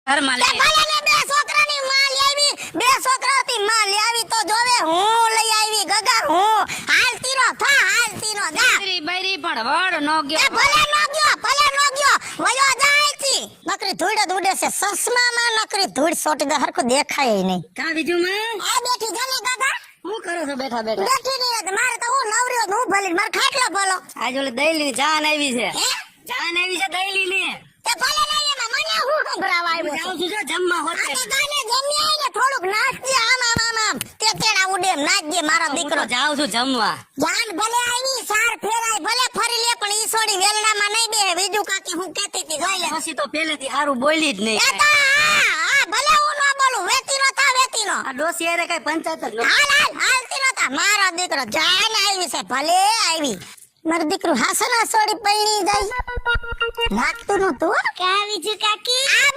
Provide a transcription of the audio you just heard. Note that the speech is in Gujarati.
ઘરમાં લઈ ભલે ને બે છોકરાની માં લઈ આવી, બે છોકરાઓથી માં લઈ આવી તો જોવે હું લઈ આવી ગગા હું હાલતી નો થા હાલતી નો જા બૈરી બૈરી પણ વડ નો એ ગયો ભલે નો ગયો વયો જાય છે નકરી ધૂળ જ ઉડે છે સસમામાં નકરી ધૂળ સોટી દે હરખું દેખાય નહીં કા બીજું માં આ બેઠી જને ગગા શું કરો છો બેઠા બેઠા બેઠી ની રહે મારે તો હું નવર્યો હું ભલી મારે ખાટલો બોલો આજ ઓલે દઈલી જાન આવી છે હે જાન આવી છે દઈલી ને તે ભલે નહીં એમાં મને હું સંભળાવા આવ્યો છે જાઉં છું જો જમવા હોતે આ તો ગાને જમી આવીને થોડુંક નાચજે આમ તે તેડા ઉડે એમ નાચજે મારો દીકરો દીકરો જાઉં છું જમવા જાન ભલે આવી સાર ફેરાય ભલે ફરી લે પણ ઈ સોડી વેલડામાં નહીં બે બીજું કાકી હું કહેતી હતી જોઈ લે પછી તો પહેલેથી હારું બોલી જ નહીં એ તો હા ભલે હું ન બોલું વેતી નો તા વેતી નો આ ડોસી હારે કઈ પંચાયત જ ન હાલતી નો તા મારો દીકરો જાન આવી છે ભલે આવી મારો દીકરો હાસના સોડી પૈણી જાય લાગતું નતું કે આવી છે કાકી આ